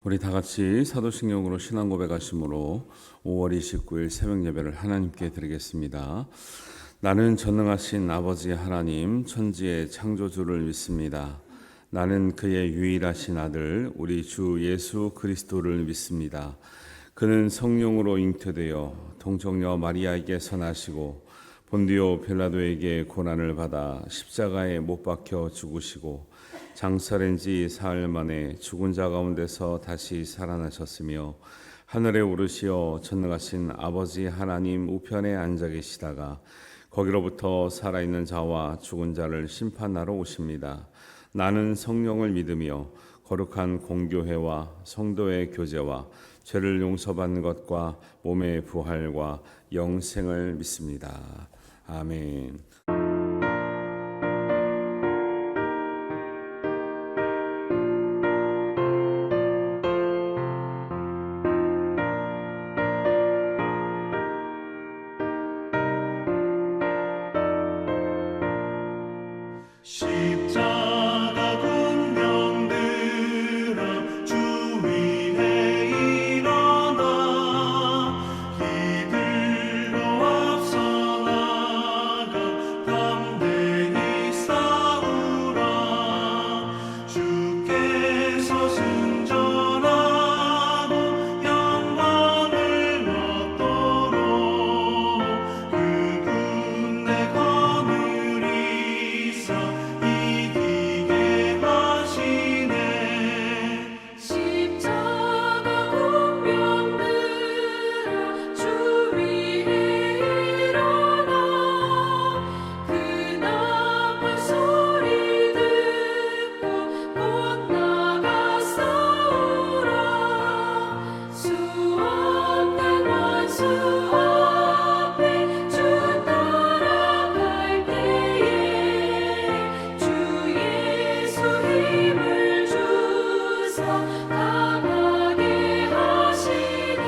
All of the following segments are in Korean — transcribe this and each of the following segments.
우리 다 같이 사도신경으로 신앙 고백하심으로 5월 29일 새벽 예배를 하나님께 드리겠습니다. 나는 전능하신 아버지 하나님 천지의 창조주를 믿습니다. 나는 그의 유일하신 아들 우리 주 예수 그리스도를 믿습니다. 그는 성령으로 잉태되어 동정녀 마리아에게서 나시고 본디오 빌라도에게 고난을 받아 십자가에 못 박혀 죽으시고 장사된 지 사흘 만에 죽은 자 가운데서 다시 살아나셨으며 하늘에 오르시어 전능하신 아버지 하나님 우편에 앉아 계시다가 거기로부터 살아있는 자와 죽은 자를 심판하러 오십니다. 나는 성령을 믿으며 거룩한 공교회와 성도의 교제와 죄를 용서받는 것과 몸의 부활과 영생을 믿습니다. 아멘. 십자가 군명 들어 주 위에 일어나 이들로 앞서 나가 담대히 싸우라. 주께서 승전하고 영광을 얻도록 그분 내 거느리사 이기게 하시네. 십자가 군명 들어 주 위에 일어나 그 나팔 소리 듣고 곧 나가 싸우라. 수없는 원수 앞에 주 따라갈 때에 주 예수 힘을 주사 강하게 하시네.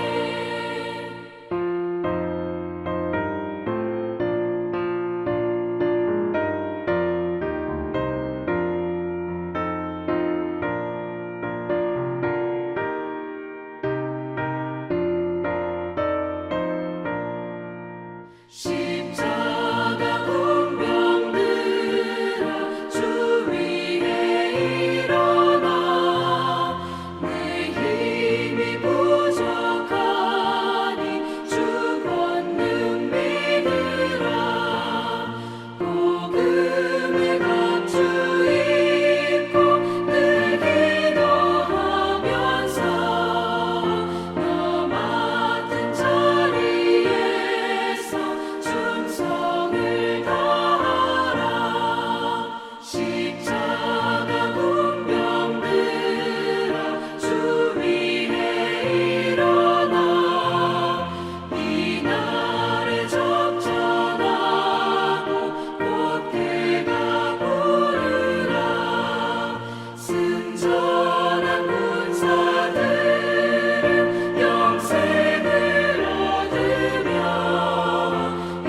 십자가 군명 들어 주 위에 일어나 내 힘이 부족하니 주 권능 믿으라. 복음의 갑주 입고 늘 기도하면서 너 맡은 자리에서 충성을 다하라. 십자가 군명 들어 주 위에 일어나 이날에 접전하고 곧 해가 부르라. 승전한 군사들은 영생을 얻으며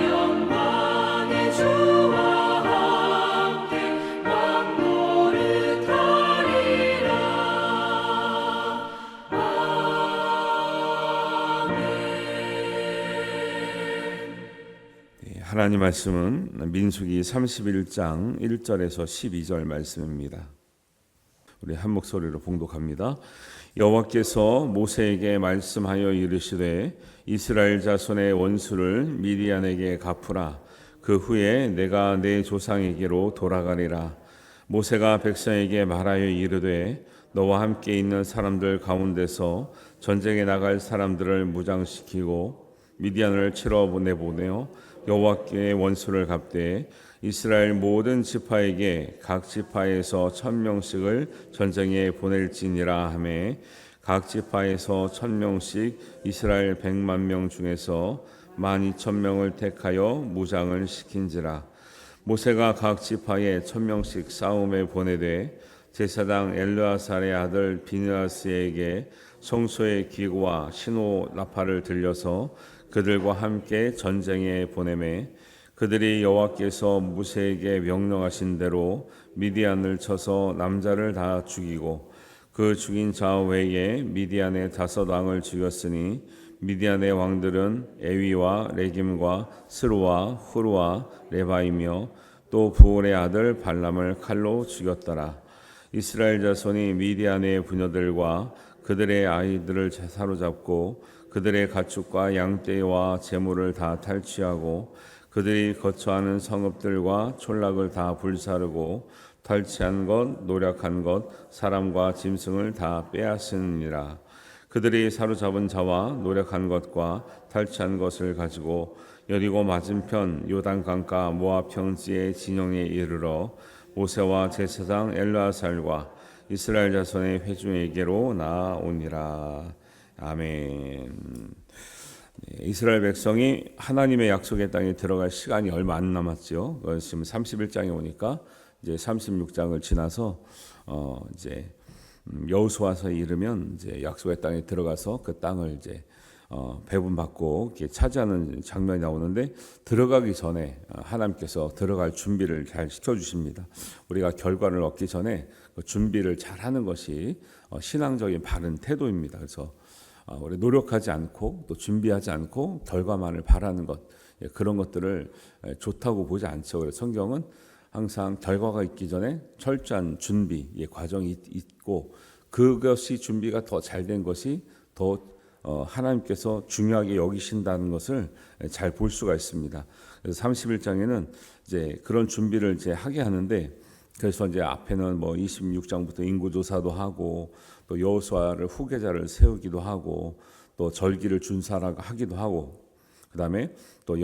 영광의 주와 함께 왕노릇하리라. 하나님 말씀은 민수기 31장 1절에서 12절 말씀입니다. 우리 한 목소리로 봉독합니다. 여호와께서 모세에게 말씀하여 이르시되 이스라엘 자손의 원수를 미디안에게 갚으라. 그 후에 내가 내 조상에게로 돌아가리라. 모세가 백성에게 말하여 이르되 너와 함께 있는 사람들 가운데서 전쟁에 나갈 사람들을 무장시키고 미디안을 치러 보내보내어 여호와께 원수를 갚되 이스라엘 모든 지파에게 각 지파에서 1000명씩을 전쟁에 보낼지니라 하매 각 지파에서 1000명씩 이스라엘 100만 명 중에서 12,000명을 택하여 무장을 시킨지라. 모세가 각 지파에 1000명씩 싸움에 보내되 제사장 엘르아살의 아들 비느하스에게 성소의 기구와 신호 나팔을 들려서 그들과 함께 전쟁에 보내매 그들이 여호와께서 모세에게 명령하신 대로 미디안을 쳐서 남자를 다 죽이고 그 죽인 자 외에 미디안의 5 왕을 죽였으니 미디안의 왕들은 에위와 레김과 스루와 후루와 레바이며 또 부올의 아들 발람을 칼로 죽였더라. 이스라엘 자손이 미디안의 부녀들과 그들의 아이들을 사로잡고 그들의 가축과 양떼와 재물을 다 탈취하고 그들이 거처하는 성읍들과 촌락을 다 불사르고 탈취한 것, 노력한 것, 사람과 짐승을 다 빼앗으니라. 그들이 사로잡은 자와 노력한 것과 탈취한 것을 가지고 여리고 맞은편 요단강가 모압 평지의 진영에 이르러 모세와 제사장 엘르아살과 이스라엘 자손의 회중에게로 나아오니라. 아멘. 이스라엘 백성이 하나님의 약속의 땅에 들어갈 시간이 얼마 안 남았죠. 지금 31장에 오니까 이제 36장을 지나서 이제 여호수아서에 이르면 이제 약속의 땅에 들어가서 그 땅을 이제 배분받고 이렇게 차지하는 장면이 나오는데, 들어가기 전에 하나님께서 들어갈 준비를 잘 시켜주십니다. 우리가 결과를 얻기 전에 그 준비를 잘하는 것이 신앙적인 바른 태도입니다. 그래서 우리 노력하지 않고 또 준비하지 않고 결과만을 바라는 것, 그런 것들을 좋다고 보지 않죠. 그래서 성경은 항상 결과가 있기 전에 철저한 준비의 과정이 있고, 그것이 준비가 더 잘 된 것이 더 하나님께서 중요하게 여기신다는 것을 잘 볼 수가 있습니다. 그래서 31장에는 이제 그런 준비를 이제 하게 하는데, 그래서 이제 앞에는 뭐 26장부터 인구조사도 하고 또 여호수아를 후계자를 세우기도 하고 또 절기를 준사라고 하기도 하고, 그다음에 또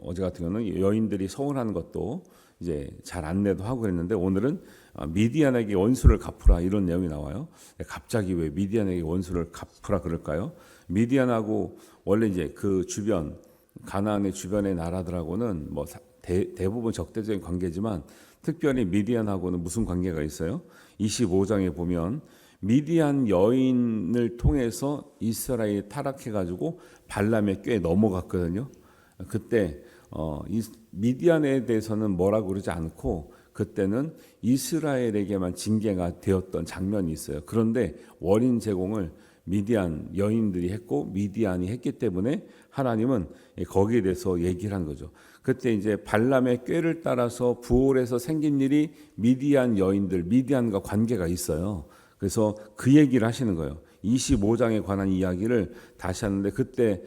어제 같은 경우는 여인들이 서운한 것도 이제 잘 안내도 하고 그랬는데, 오늘은 미디안에게 원수를 갚으라 이런 내용이 나와요. 갑자기 왜 미디안에게 원수를 갚으라 그럴까요? 미디안하고 원래 이제 그 주변 가나안의 주변의 나라들하고는 뭐 대부분 적대적인 관계지만 특별히 미디안하고는 무슨 관계가 있어요? 25장에 보면 미디안 여인을 통해서 이스라엘이 타락해가지고 발람의 꾀에 넘어갔거든요. 그때 이 미디안에 대해서는 뭐라고 그러지 않고 그때는 이스라엘에게만 징계가 되었던 장면이 있어요. 그런데 원인 제공을 미디안 여인들이 했고 미디안이 했기 때문에 하나님은 거기에 대해서 얘기를 한 거죠. 그때 이제 발람의 꾀를 따라서 부올에서 생긴 일이 미디안 여인들, 미디안과 관계가 있어요. 그래서 그 얘기를 하시는 거예요. 25장에 관한 이야기를 다시 하는데, 그때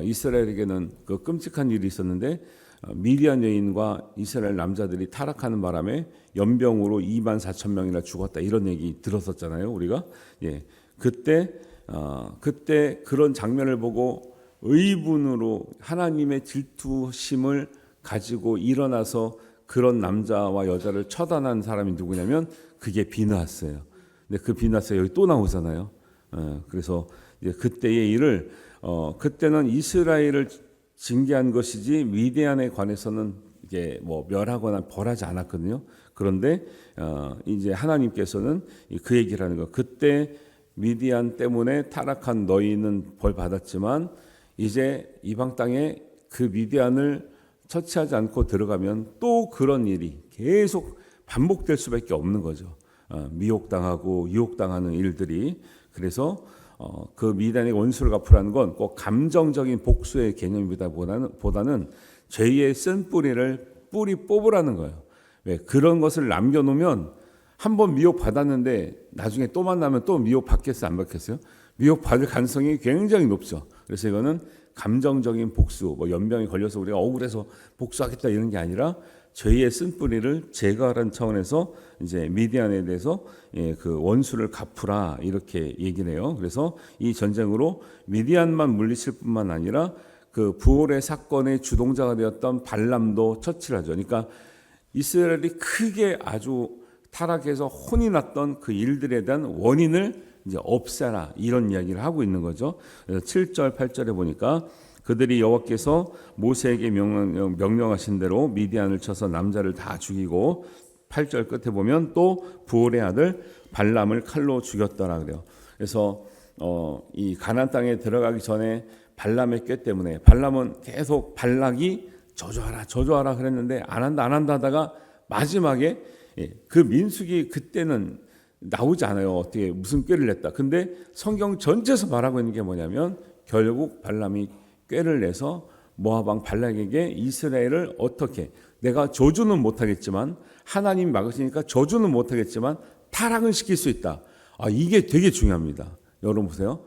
이스라엘에게는 그 끔찍한 일이 있었는데 미디안 여인과 이스라엘 남자들이 타락하는 바람에 연병으로 24,000명이나 죽었다, 이런 얘기 들었었잖아요, 우리가. 그때 그런 장면을 보고 의분으로 하나님의 질투심을 가지고 일어나서 그런 남자와 여자를 처단한 사람이 누구냐면 그게 비느하스예요. 근데 그 비느하스가 여기 또 나오잖아요. 그래서 이제 그때의 일을 그때는 이스라엘을 징계한 것이지 미디안에 관해서는 이게 뭐 멸하거나 벌하지 않았거든요. 그런데 이제 하나님께서는 그 얘기를 하는 거예요. 그때 미디안 때문에 타락한 너희는 벌 받았지만 이제 이방 땅에 그 미디안을 처치하지 않고 들어가면 또 그런 일이 계속 반복될 수밖에 없는 거죠. 미혹당하고 유혹당하는 일들이. 그래서 그 미디안의 원수를 갚으라는 건 꼭 감정적인 복수의 개념보다는 죄의 쓴 뿌리를 뿌리 뽑으라는 거예요. 왜? 그런 것을 남겨놓으면 한번 미혹 받았는데 나중에 또 만나면 또 미혹 받겠어요, 안 받겠어요? 미혹 받을 가능성이 굉장히 높죠. 그래서 이거는 감정적인 복수, 뭐 연병이 걸려서 우리가 억울해서 복수하겠다 이런 게 아니라 죄의 쓴 뿌리를 제거하라는 차원에서 이제 미디안에 대해서 그 원수를 갚으라 이렇게 얘기를 해요. 그래서 이 전쟁으로 미디안만 물리칠 뿐만 아니라 그 부올의 사건의 주동자가 되었던 발람도 처치를 하죠. 그러니까 이스라엘이 크게 아주 타락해서 혼이 났던 그 일들에 대한 원인을 이제 없애라, 이런 이야기를 하고 있는 거죠. 그래서 7절, 8절에 보니까 그들이 여호와께서 모세에게 명령하신 대로 미디안을 쳐서 남자를 다 죽이고, 8절 끝에 보면 또 부올의 아들 발람을 칼로 죽였더라 그래요. 그래서 이 가나안 땅에 들어가기 전에 발람의 꾀 때문에 발람은 계속 발락이 저주하라 그랬는데 안 한다 하다가 마지막에 그 민수기 그때는 나오지 않아요. 어떻게 무슨 꾀를 냈다. 근데 성경 전체에서 말하고 있는 게 뭐냐면 결국 발람이 꾀를 내서 모압 왕 발락에게 이스라엘을 어떻게, 내가 저주는 못하겠지만 하나님이 막으시니까 저주는 못하겠지만 타락은 시킬 수 있다. 이게 되게 중요합니다. 여러분 보세요.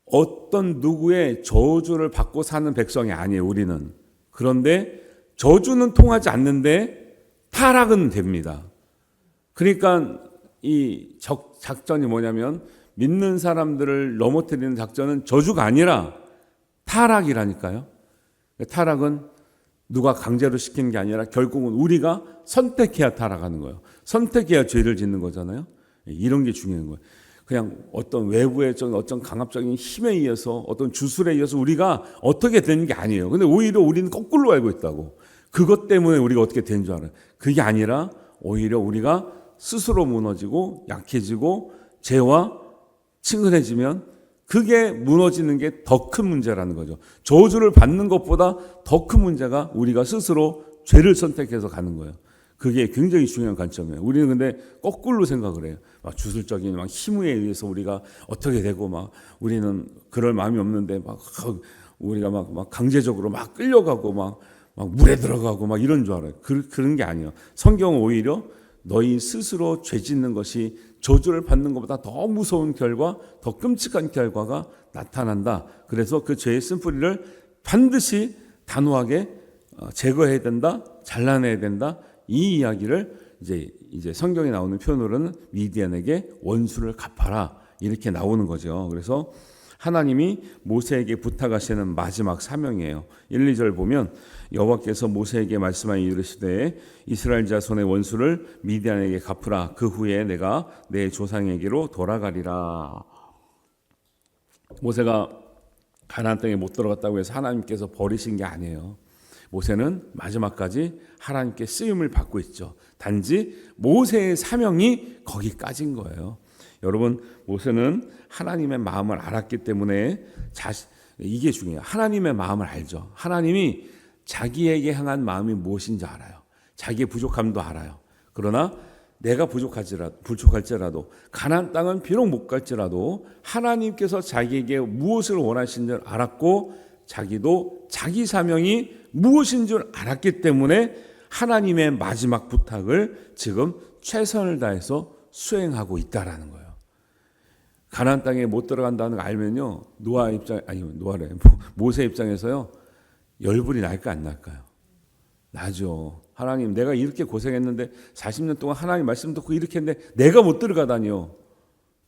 어떤 누구의 저주를 받고 사는 백성이 아니에요, 우리는. 그런데 저주는 통하지 않는데 타락은 됩니다. 그러니까 이 작전이 뭐냐면 믿는 사람들을 넘어뜨리는 작전은 저주가 아니라 타락이라니까요. 타락은 누가 강제로 시키는 게 아니라 결국은 우리가 선택해야 타락하는 거예요. 선택해야 죄를 짓는 거잖아요. 이런 게 중요한 거예요. 그냥 어떤 외부의 어떤 강압적인 힘에 의해서 어떤 주술에 의해서 우리가 어떻게 되는 게 아니에요. 근데 오히려 우리는 거꾸로 알고 있다고. 그것 때문에 우리가 어떻게 된 줄 알아요. 그게 아니라 오히려 우리가 스스로 무너지고 약해지고 죄와 친근해지면 그게 무너지는 게 더 큰 문제라는 거죠. 저주를 받는 것보다 더 큰 문제가 우리가 스스로 죄를 선택해서 가는 거예요. 그게 굉장히 중요한 관점이에요. 우리는 근데 거꾸로 생각을 해요. 막 주술적인 막 힘에 의해서 우리가 어떻게 되고 막 우리는 그럴 마음이 없는데 막 우리가 막 강제적으로 막 끌려가고 막 물에 들어가고 막 이런 줄 알아요. 그런 게 아니에요. 성경은 오히려 너희 스스로 죄 짓는 것이 저주를 받는 것보다 더 무서운 결과, 더 끔찍한 결과가 나타난다. 그래서 그 죄의 쓴뿌리를 반드시 단호하게 제거해야 된다, 잘라내야 된다. 이 이야기를 이제 성경에 나오는 표현으로는 미디안에게 원수를 갚아라 이렇게 나오는 거죠. 그래서 하나님이 모세에게 부탁하시는 마지막 사명이에요. 1, 2절 보면 여호와께서 모세에게 말씀하여 이르시되 이스라엘 자손의 원수를 미디안에게 갚으라. 그 후에 내가 내 조상에게로 돌아가리라. 모세가 가나안 땅에 못 들어갔다고 해서 하나님께서 버리신 게 아니에요. 모세는 마지막까지 하나님께 쓰임을 받고 있죠. 단지 모세의 사명이 거기까지인 거예요. 여러분, 모세는 하나님의 마음을 알았기 때문에 이게 중요해요. 하나님의 마음을 알죠. 하나님이 자기에게 향한 마음이 무엇인지 알아요. 자기의 부족함도 알아요. 그러나 내가 부족할지라도 가나안 땅은 비록 못 갈지라도 하나님께서 자기에게 무엇을 원하신 줄 알았고 자기도 자기 사명이 무엇인 줄 알았기 때문에 하나님의 마지막 부탁을 지금 최선을 다해서 수행하고 있다라는 거예요. 가나안 땅에 못 들어간다는 걸 알면요, 모세 입장에서요 열불이 날까 안 날까요? 나죠. 하나님, 내가 이렇게 고생했는데 40년 동안 하나님 말씀 듣고 이렇게 했는데 내가 못 들어가다니요.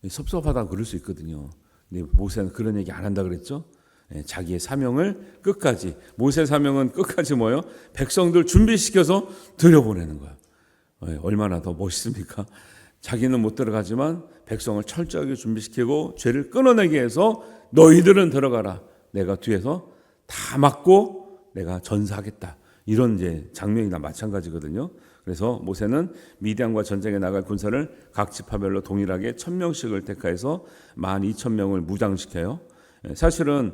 섭섭하다고 그럴 수 있거든요. 근데 모세는 그런 얘기 안 한다 그랬죠. 자기의 사명을 끝까지, 모세 사명은 끝까지 뭐예요? 백성들 준비시켜서 들여보내는 거예요. 얼마나 더 멋있습니까? 자기는 못 들어가지만 백성을 철저하게 준비시키고 죄를 끊어내게 해서 너희들은 들어가라. 내가 뒤에서 다 막고 내가 전사하겠다. 이런 이제 장면이나 마찬가지거든요. 그래서 모세는 미디안과 전쟁에 나갈 군사를 각 지파별로 동일하게 1000명씩을 택하여서 12,000명을 무장시켜요. 사실은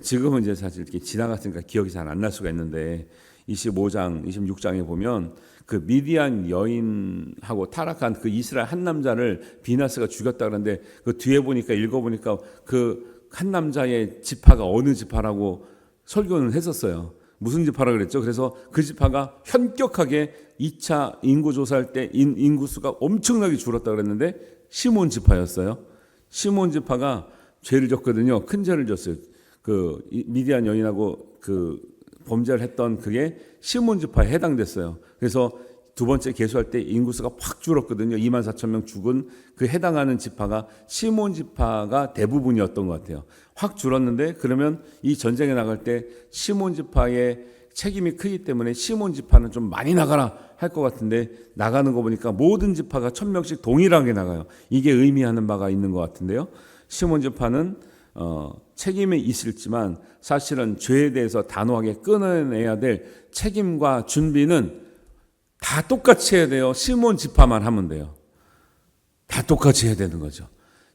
지금은 사실 이렇게 지나갔으니까 기억이 잘 안 날 수가 있는데 25장, 26장에 보면 그 미디안 여인하고 타락한 그 이스라엘 한 남자를 비나스가 죽였다 그러는데 그 뒤에 읽어보니까 그 한 남자의 지파가 어느 지파라고 설교는 했었어요. 무슨 지파라 그랬죠? 그래서 그 지파가 현격하게 2차 인구 조사할 때 인구수가 엄청나게 줄었다 그랬는데 시몬 지파였어요. 시몬 지파가 죄를 졌거든요. 큰 죄를 졌어요. 그 미디안 여인하고 그 범죄를 했던 그게 시몬 지파에 해당됐어요. 그래서 두 번째 계수할 때 인구수가 확 줄었거든요. 24,000명 죽은 그 해당하는 지파가 시몬 지파가 대부분이었던 것 같아요. 확 줄었는데 그러면 이 전쟁에 나갈 때 시몬 지파의 책임이 크기 때문에 시몬 지파는 좀 많이 나가라 할 것 같은데 나가는 거 보니까 모든 지파가 1000명씩 동일하게 나가요. 이게 의미하는 바가 있는 것 같은데요. 시몬 지파는 책임이 있을지만 사실은 죄에 대해서 단호하게 끊어내야 될 책임과 준비는 다 똑같이 해야 돼요. 시몬 지파만 하면 돼요. 다 똑같이 해야 되는 거죠.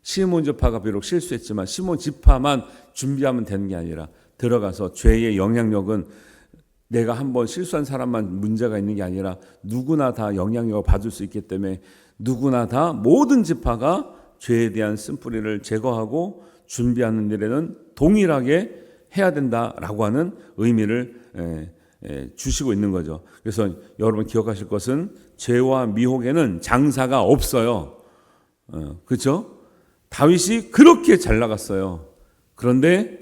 시몬 지파가 비록 실수했지만 시몬 지파만 준비하면 되는 게 아니라 들어가서 죄의 영향력은 내가 한번 실수한 사람만 문제가 있는 게 아니라 누구나 다 영향력을 받을 수 있기 때문에 누구나 다 모든 지파가 죄에 대한 쓴뿌리를 제거하고 준비하는 일에는 동일하게 해야 된다라고 하는 의미를 주시고 있는 거죠. 그래서 여러분 기억하실 것은 죄와 미혹에는 장사가 없어요. 그렇죠? 다윗이 그렇게 잘 나갔어요. 그런데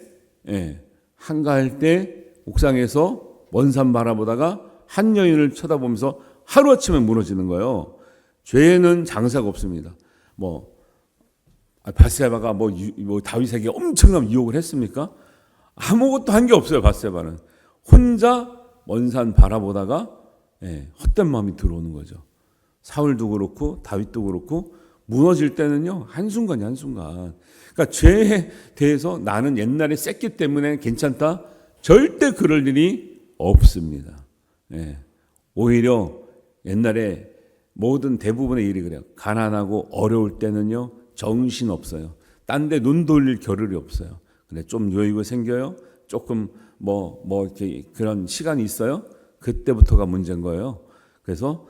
한가할 때 옥상에서 먼 산 바라보다가 한 여인을 쳐다보면서 하루아침에 무너지는 거예요. 죄에는 장사가 없습니다. 바세바가 다윗에게 엄청난 유혹을 했습니까? 아무것도 한 게 없어요. 바세바는 혼자 먼 산 바라보다가 헛된 마음이 들어오는 거죠. 사울도 그렇고 다윗도 그렇고 무너질 때는요, 한순간이 한순간. 그러니까 죄에 대해서 나는 옛날에 셌기 때문에 괜찮다, 절대 그럴 일이 없습니다. 오히려 옛날에 모든 대부분의 일이 그래요. 가난하고 어려울 때는요, 정신 없어요. 딴 데 눈 돌릴 겨를이 없어요. 근데 좀 여유가 생겨요. 조금 이렇게 그런 시간이 있어요. 그때부터가 문제인 거예요. 그래서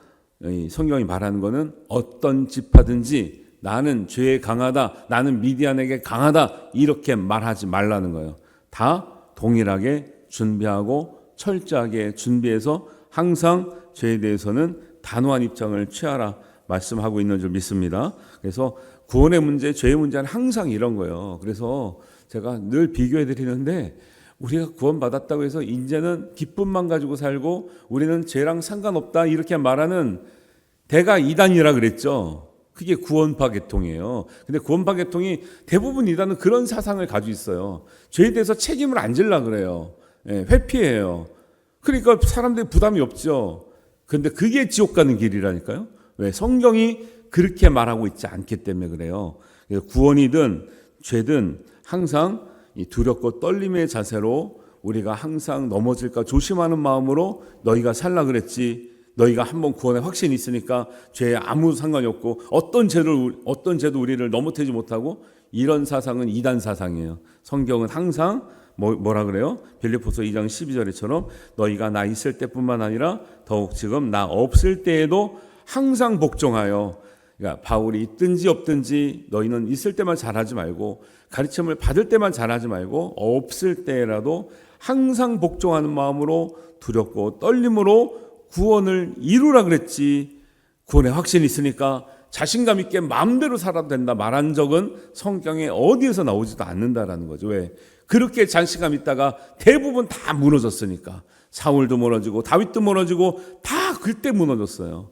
성경이 말하는 거는 어떤 지파든지 나는 죄에 강하다, 나는 미디안에게 강하다, 이렇게 말하지 말라는 거예요. 다 동일하게 준비하고 철저하게 준비해서 항상 죄에 대해서는 단호한 입장을 취하라 말씀하고 있는 줄 믿습니다. 그래서 구원의 문제, 죄의 문제는 항상 이런 거예요. 그래서 제가 늘 비교해 드리는데, 우리가 구원받았다고 해서 이제는 기쁨만 가지고 살고 우리는 죄랑 상관없다 이렇게 말하는 대가 이단이라 그랬죠. 그게 구원파 계통이에요. 근데 구원파 계통이 대부분 이단은 그런 사상을 가지고 있어요. 죄에 대해서 책임을 안 지려고 그래요. 회피해요. 그러니까 사람들이 부담이 없죠. 근데 그게 지옥 가는 길이라니까요. 왜? 성경이 그렇게 말하고 있지 않기 때문에 그래요. 구원이든 죄든 항상 이 두렵고 떨림의 자세로 우리가 항상 넘어질까 조심하는 마음으로 너희가 살라 그랬지. 너희가 한번 구원의 확신이 있으니까 죄에 아무 상관이 없고 어떤 죄도 우리를 넘어뜨리지 못하고, 이런 사상은 이단 사상이에요. 성경은 항상 뭐라 그래요? 빌립보서 2장 12절에처럼 너희가 나 있을 때뿐만 아니라 더욱 지금 나 없을 때에도 항상 복종하여, 그러니까 바울이 있든지 없든지 너희는 있을 때만 잘하지 말고, 가르침을 받을 때만 잘하지 말고, 없을 때라도 항상 복종하는 마음으로 두렵고 떨림으로 구원을 이루라 그랬지. 구원의 확신이 있으니까 자신감 있게 마음대로 살아도 된다 말한 적은 성경에 어디에서 나오지도 않는다라는 거죠. 왜? 그렇게 자신감 있다가 대부분 다 무너졌으니까. 사울도 무너지고 다윗도 무너지고 다 그때 무너졌어요.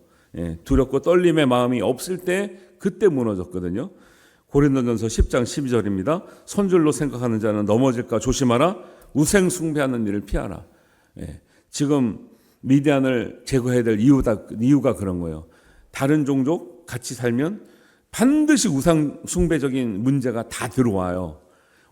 두렵고 떨림의 마음이 없을 때 그때 무너졌거든요. 고린도전서 10장 12절입니다. 선줄로 생각하는 자는 넘어질까 조심하라. 우생 숭배하는 일을 피하라. 지금 미디안을 제거해야 될 이유가 그런 거예요. 다른 종족 같이 살면 반드시 우상 숭배적인 문제가 다 들어와요.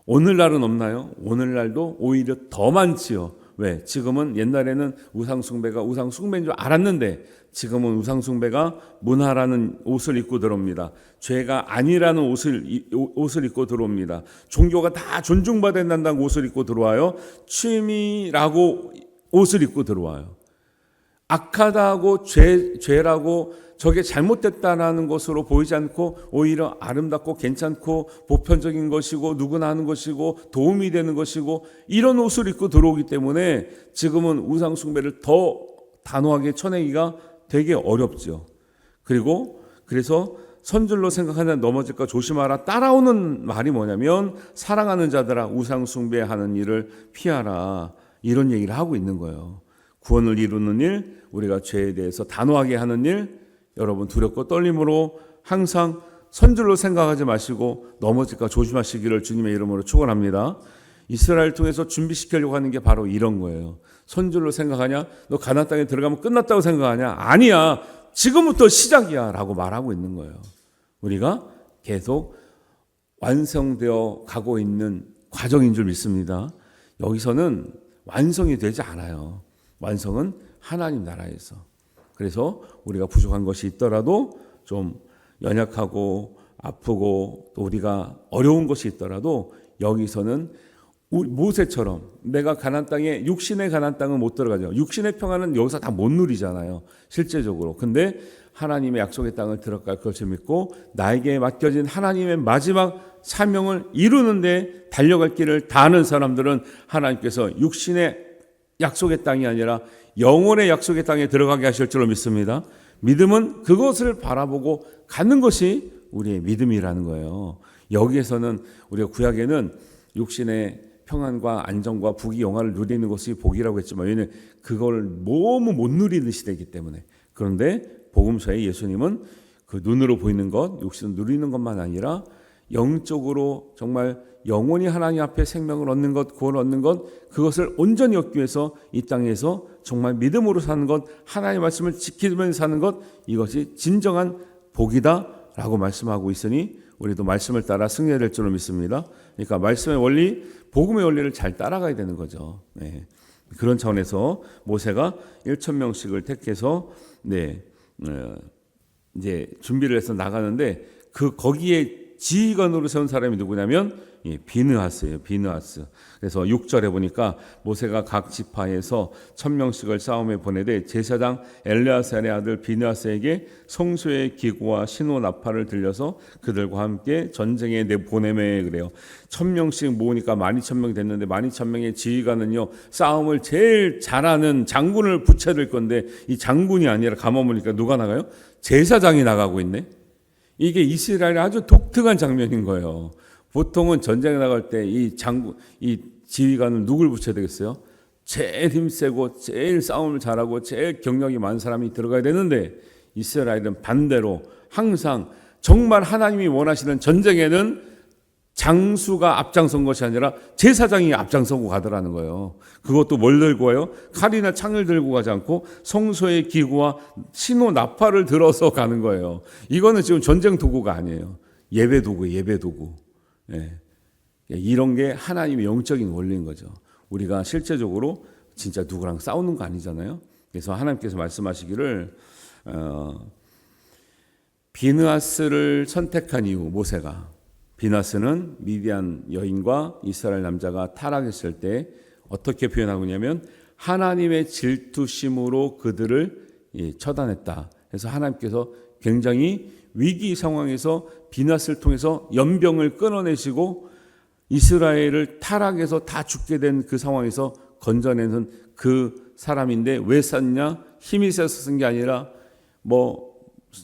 오늘날은 없나요? 오늘날도 오히려 더 많지요. 왜? 지금은 옛날에는 우상숭배가 우상숭배인 줄 알았는데 지금은 우상숭배가 문화라는 옷을 입고 들어옵니다. 죄가 아니라는 옷을 입고 들어옵니다. 종교가 다 존중받아야 된다는 옷을 입고 들어와요. 취미라고 옷을 입고 들어와요. 악하다고 죄라고 저게 잘못됐다라는 것으로 보이지 않고 오히려 아름답고 괜찮고 보편적인 것이고 누구나 하는 것이고 도움이 되는 것이고 이런 옷을 입고 들어오기 때문에 지금은 우상 숭배를 더 단호하게 쳐내기가 되게 어렵죠. 그래서 선줄로 생각하는 넘어질까 조심하라. 따라오는 말이 뭐냐면 사랑하는 자들아 우상 숭배하는 일을 피하라. 이런 얘기를 하고 있는 거예요. 구원을 이루는 일, 우리가 죄에 대해서 단호하게 하는 일, 여러분 두렵고 떨림으로 항상 선줄로 생각하지 마시고 넘어질까 조심하시기를 주님의 이름으로 축원합니다. 이스라엘 통해서 준비시키려고 하는 게 바로 이런 거예요. 선줄로 생각하냐? 너 가나안 땅에 들어가면 끝났다고 생각하냐? 아니야. 지금부터 시작이야 라고 말하고 있는 거예요. 우리가 계속 완성되어 가고 있는 과정인 줄 믿습니다. 여기서는 완성이 되지 않아요. 완성은 하나님 나라에서. 그래서 우리가 부족한 것이 있더라도 좀 연약하고 아프고 또 우리가 어려운 것이 있더라도 여기서는 모세처럼 내가 가나안 땅에 육신의 가나안 땅은 못 들어가죠. 육신의 평안은 여기서 다 못 누리잖아요. 실제적으로. 근데 하나님의 약속의 땅을 들어갈 것을 믿고 나에게 맡겨진 하나님의 마지막 사명을 이루는데 달려갈 길을 다 아는 사람들은 하나님께서 육신의 약속의 땅이 아니라 영혼의 약속의 땅에 들어가게 하실 줄로 믿습니다. 믿음은 그것을 바라보고 가는 것이 우리의 믿음이라는 거예요. 여기에서는 우리가 구약에는 육신의 평안과 안정과 부귀 영화를 누리는 것이 복이라고 했지만 왜냐하면 그걸 너무 못 누리는 시대이기 때문에. 그런데 복음서에 예수님은 그 눈으로 보이는 것, 육신을 누리는 것만 아니라 영적으로 정말 영원히 하나님 앞에 생명을 얻는 것, 구원을 얻는 것, 그것을 온전히 얻기 위해서 이 땅에서 정말 믿음으로 사는 것, 하나님의 말씀을 지키면서 사는 것, 이것이 진정한 복이다라고 말씀하고 있으니 우리도 말씀을 따라 승리될 줄로 믿습니다. 그러니까 말씀의 원리, 복음의 원리를 잘 따라가야 되는 거죠. 네. 그런 차원에서 모세가 1,000명씩을 택해서 이제 준비를 해서 나가는데 거기에 지휘관으로 세운 사람이 누구냐면 비느하스예요. 비느하스. 그래서 6절에 보니까 모세가 각 지파에서 1,000명씩을 싸움에 보내되 제사장 엘레아살의 아들 비느하스에게 성소의 기구와 신호 나팔을 들려서 그들과 함께 전쟁에 보내매 그래요. 1,000명씩 모으니까 12,000명 됐는데 12,000명의 지휘관은요 싸움을 제일 잘하는 장군을 붙여야 될 건데 이 장군이 아니라 가만 보니까 누가 나가요? 제사장이 나가고 있네. 이게 이스라엘의 아주 독특한 장면인 거예요. 보통은 전쟁에 나갈 때 이 지휘관은 누굴 붙여야 되겠어요? 제일 힘세고 제일 싸움을 잘하고 제일 경력이 많은 사람이 들어가야 되는데 이스라엘은 반대로 항상 정말 하나님이 원하시는 전쟁에는 장수가 앞장선 것이 아니라 제사장이 앞장서고 가더라는 거예요. 그것도 뭘 들고 와요? 칼이나 창을 들고 가지 않고 성소의 기구와 신호 나팔을 들어서 가는 거예요. 이거는 지금 전쟁 도구가 아니에요. 예배 도구예요. 예배 도구. 예. 이런 게 하나님의 영적인 원리인 거죠. 우리가 실제적으로 진짜 누구랑 싸우는 거 아니잖아요. 그래서 하나님께서 말씀하시기를 비느하스를 선택한 이후 모세가 비느하스는 미디안 여인과 이스라엘 남자가 타락했을 때 어떻게 표현하고 있냐면 하나님의 질투심으로 그들을 처단했다. 그래서 하나님께서 굉장히 위기 상황에서 비느하스를 통해서 연병을 끊어내시고 이스라엘을 타락해서 다 죽게 된 그 상황에서 건져내는 그 사람인데 왜 쌌냐? 힘이 세서 쓴 게 아니라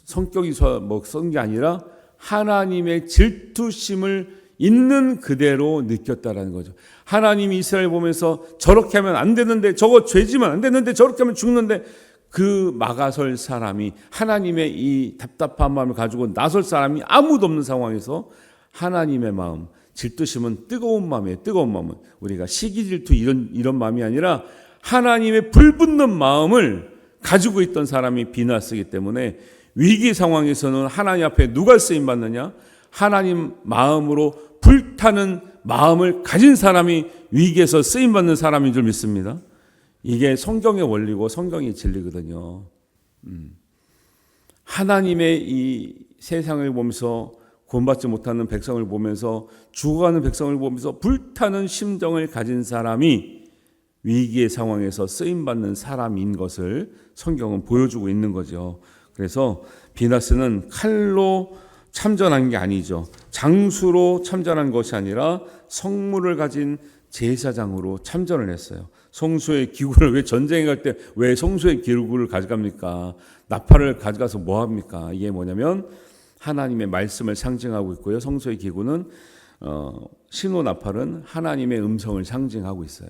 성격이 쓴 게 아니라 하나님의 질투심을 있는 그대로 느꼈다라는 거죠. 하나님이 이스라엘 보면서 저렇게 하면 안 되는데 저거 죄지면 안 되는데 저렇게 하면 죽는데 그 막아설 사람이 하나님의 이 답답한 마음을 가지고 나설 사람이 아무도 없는 상황에서 하나님의 마음, 질투심은 뜨거운 마음이에요. 뜨거운 마음은 우리가 시기 질투 이런 마음이 아니라 하나님의 불붙는 마음을 가지고 있던 사람이 비느하스이기 때문에 위기 상황에서는 하나님 앞에 누가 쓰임 받느냐? 하나님 마음으로 불타는 마음을 가진 사람이 위기에서 쓰임 받는 사람인 줄 믿습니다. 이게 성경의 원리고 성경의 진리거든요. 하나님의 이 세상을 보면서 구원받지 못하는 백성을 보면서 죽어가는 백성을 보면서 불타는 심정을 가진 사람이 위기의 상황에서 쓰임받는 사람인 것을 성경은 보여주고 있는 거죠. 그래서 비느하스는 칼로 참전한 게 아니죠. 장수로 참전한 것이 아니라 성물을 가진 제사장으로 참전을 했어요. 성소의 기구를 왜 전쟁에 갈 때 왜 성소의 기구를 가져갑니까? 나팔을 가져가서 뭐 합니까? 이게 뭐냐면 하나님의 말씀을 상징하고 있고요. 성소의 기구는 신호 나팔은 하나님의 음성을 상징하고 있어요.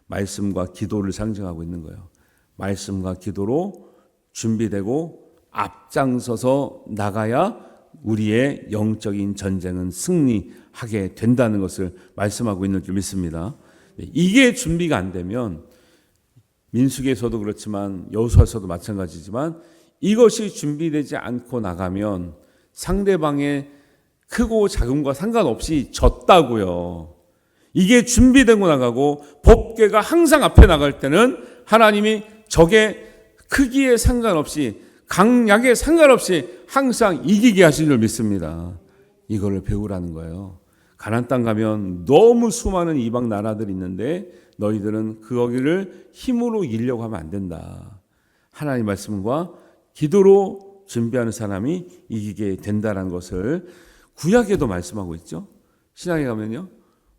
말씀과 기도를 상징하고 있는 거예요. 말씀과 기도로 준비되고 앞장서서 나가야 우리의 영적인 전쟁은 승리하게 된다는 것을 말씀하고 있는 줄 믿습니다. 이게 준비가 안 되면 민수기에서도 그렇지만 여호수아서도 마찬가지지만 이것이 준비되지 않고 나가면 상대방의 크고 작음과 상관없이 졌다고요. 이게 준비되고 나가고 법궤가 항상 앞에 나갈 때는 하나님이 적의 크기에 상관없이 강약에 상관없이 항상 이기게 하신 줄 믿습니다. 이거를 배우라는 거예요. 가나안 땅 가면 너무 수많은 이방 나라들이 있는데 너희들은 거기를 힘으로 이기려고 하면 안 된다. 하나님 말씀과 기도로 준비하는 사람이 이기게 된다는 것을 구약에도 말씀하고 있죠. 신약에 가면요,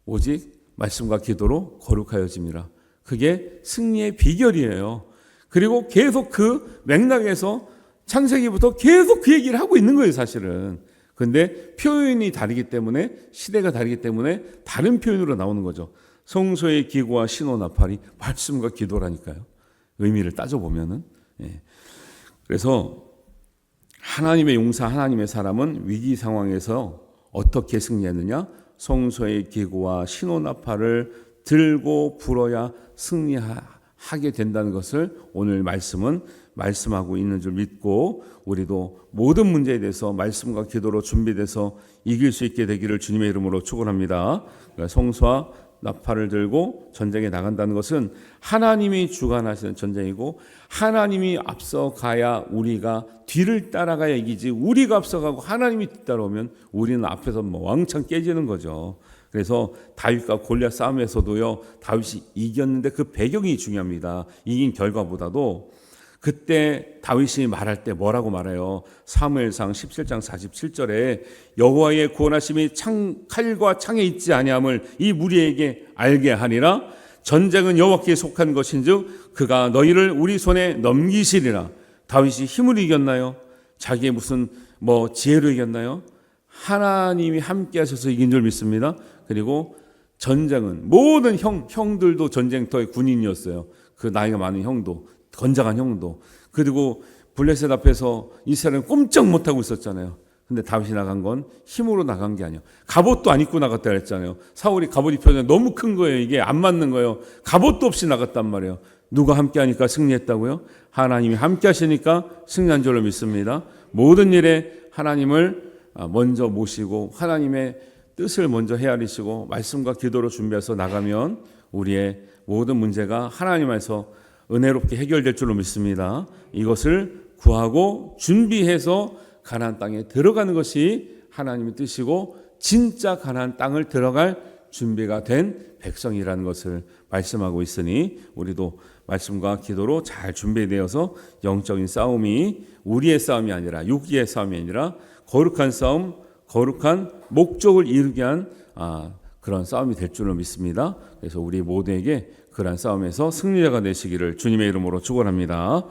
오직 말씀과 기도로 거룩하여짐이라. 그게 승리의 비결이에요. 그리고 계속 그 맥락에서 창세기부터 계속 그 얘기를 하고 있는 거예요, 사실은. 근데 표현이 다르기 때문에, 시대가 다르기 때문에 다른 표현으로 나오는 거죠. 성소의 기구와 신호 나팔이 말씀과 기도라니까요. 의미를 따져보면은. 예. 그래서 하나님의 용사, 하나님의 사람은 위기 상황에서 어떻게 승리했느냐? 성소의 기구와 신호 나팔을 들고 불어야 승리하게 된다는 것을 오늘 말씀은 말씀하고 있는 줄 믿고, 우리도 모든 문제에 대해서 말씀과 기도로 준비돼서 이길 수 있게 되기를 주님의 이름으로 축원합니다. 그러니까 성소와 나팔을 들고 전쟁에 나간다는 것은 하나님이 주관하시는 전쟁이고, 하나님이 앞서가야 우리가 뒤를 따라가야 이기지, 우리가 앞서가고 하나님이 뒤따라오면 우리는 앞에서 왕창 깨지는 거죠. 그래서 다윗과 골리앗 싸움에서도요, 다윗이 이겼는데 그 배경이 중요합니다. 이긴 결과보다도 그때 다윗이 말할 때 뭐라고 말해요? 사무엘상 17장 47절에 여호와의 구원하심이 칼과 창에 있지 아니함을 이 무리에게 알게 하니라. 전쟁은 여호와께 속한 것인즉 그가 너희를 우리 손에 넘기시리라. 다윗이 힘으로 이겼나요? 자기의 무슨 지혜로 이겼나요? 하나님이 함께 하셔서 이긴 줄 믿습니다. 그리고 전쟁은 모든 형들도 전쟁터의 군인이었어요. 그 나이가 많은 형도, 건장한 형도. 그리고 블레셋 앞에서 이스라엘은 꼼짝 못하고 있었잖아요. 근데 다윗이 나간 건 힘으로 나간 게 아니에요. 갑옷도 안 입고 나갔다 그랬잖아요. 사울이 갑옷 입혔는데 너무 큰 거예요. 이게 안 맞는 거예요. 갑옷도 없이 나갔단 말이에요. 누가 함께 하니까 승리했다고요? 하나님이 함께 하시니까 승리한 줄로 믿습니다. 모든 일에 하나님을 먼저 모시고 하나님의 뜻을 먼저 헤아리시고 말씀과 기도로 준비해서 나가면 우리의 모든 문제가 하나님 안에서 은혜롭게 해결될 줄로 믿습니다. 이것을 구하고 준비해서 가나안 땅에 들어가는 것이 하나님의 뜻이고, 진짜 가나안 땅을 들어갈 준비가 된 백성이라는 것을 말씀하고 있으니, 우리도 말씀과 기도로 잘 준비되어서 영적인 싸움이 우리의 싸움이 아니라, 육기의 싸움이 아니라 거룩한 싸움, 거룩한 목적을 이루게 한 그런 싸움이 될 줄로 믿습니다. 그래서 우리 모두에게 그러한 싸움에서 승리자가 되시기를 주님의 이름으로 축원합니다.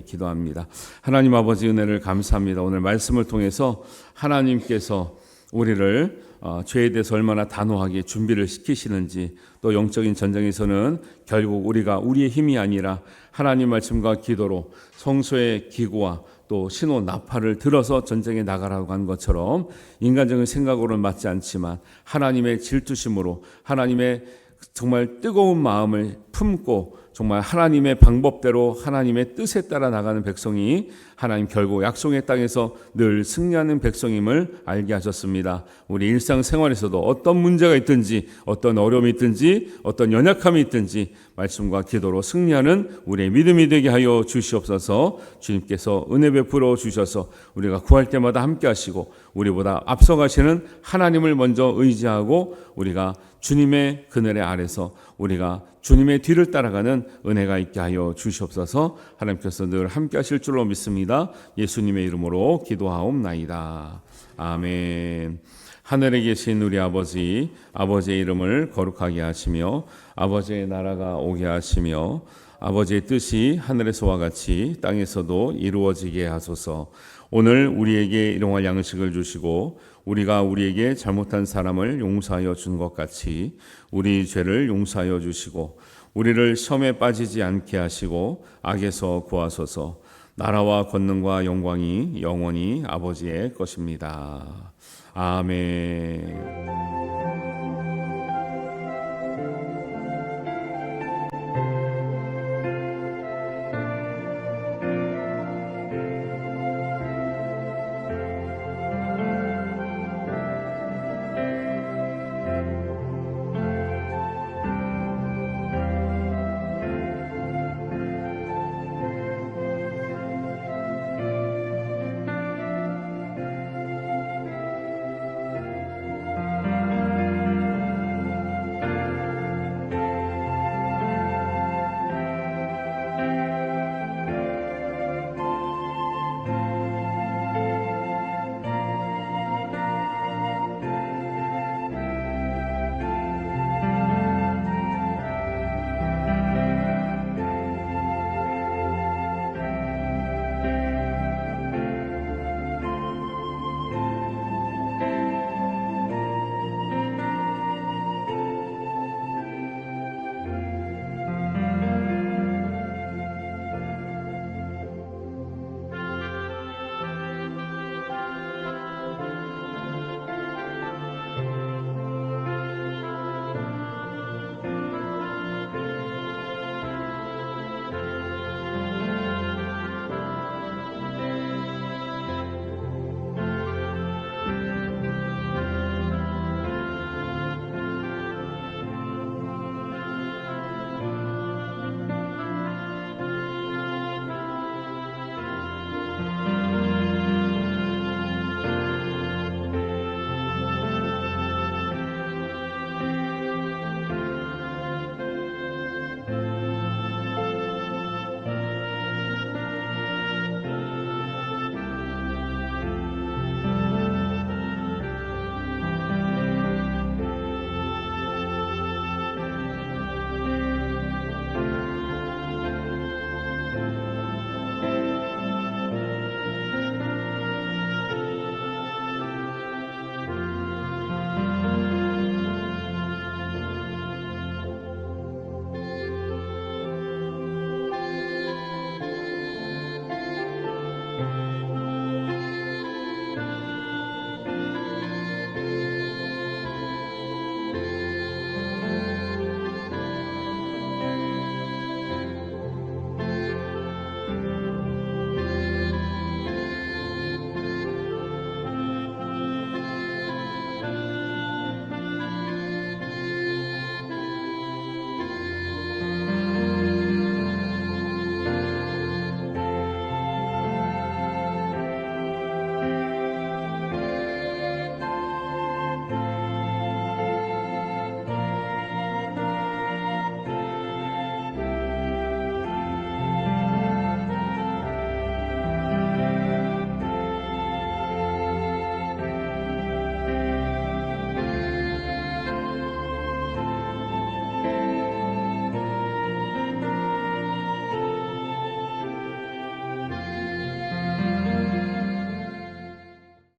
기도합니다. 하나님 아버지, 은혜를 감사합니다. 오늘 말씀을 통해서 하나님께서 우리를 죄에 대해서 얼마나 단호하게 준비를 시키시는지, 또 영적인 전쟁에서는 결국 우리가 우리의 힘이 아니라 하나님 말씀과 기도로 성소의 기구와 또 신호 나팔을 들어서 전쟁에 나가라고 한 것처럼 인간적인 생각으로는 맞지 않지만 하나님의 질투심으로, 하나님의 정말 뜨거운 마음을 품고 정말 하나님의 방법대로 하나님의 뜻에 따라 나가는 백성이 하나님 결국 약속의 땅에서 늘 승리하는 백성임을 알게 하셨습니다. 우리 일상생활에서도 어떤 문제가 있든지, 어떤 어려움이 있든지, 어떤 연약함이 있든지 말씀과 기도로 승리하는 우리의 믿음이 되게 하여 주시옵소서. 주님께서 은혜 베풀어 주셔서 우리가 구할 때마다 함께 하시고 우리보다 앞서가시는 하나님을 먼저 의지하고 우리가 주님의 그늘의 아래서 우리가 주님의 뒤를 따라가는 은혜가 있게 하여 주시옵소서. 하나님께서 늘 함께 하실 줄로 믿습니다. 예수님의 이름으로 기도하옵나이다. 아멘. 하늘에 계신 우리 아버지, 아버지의 이름을 거룩하게 하시며 아버지의 나라가 오게 하시며 아버지의 뜻이 하늘에서와 같이 땅에서도 이루어지게 하소서. 오늘 우리에게 일용할 양식을 주시고 우리가 우리에게 잘못한 사람을 용서하여 준 것 같이 우리 죄를 용서하여 주시고 우리를 시험에 빠지지 않게 하시고 악에서 구하소서. 나라와 권능과 영광이 영원히 아버지의 것입니다. 아멘.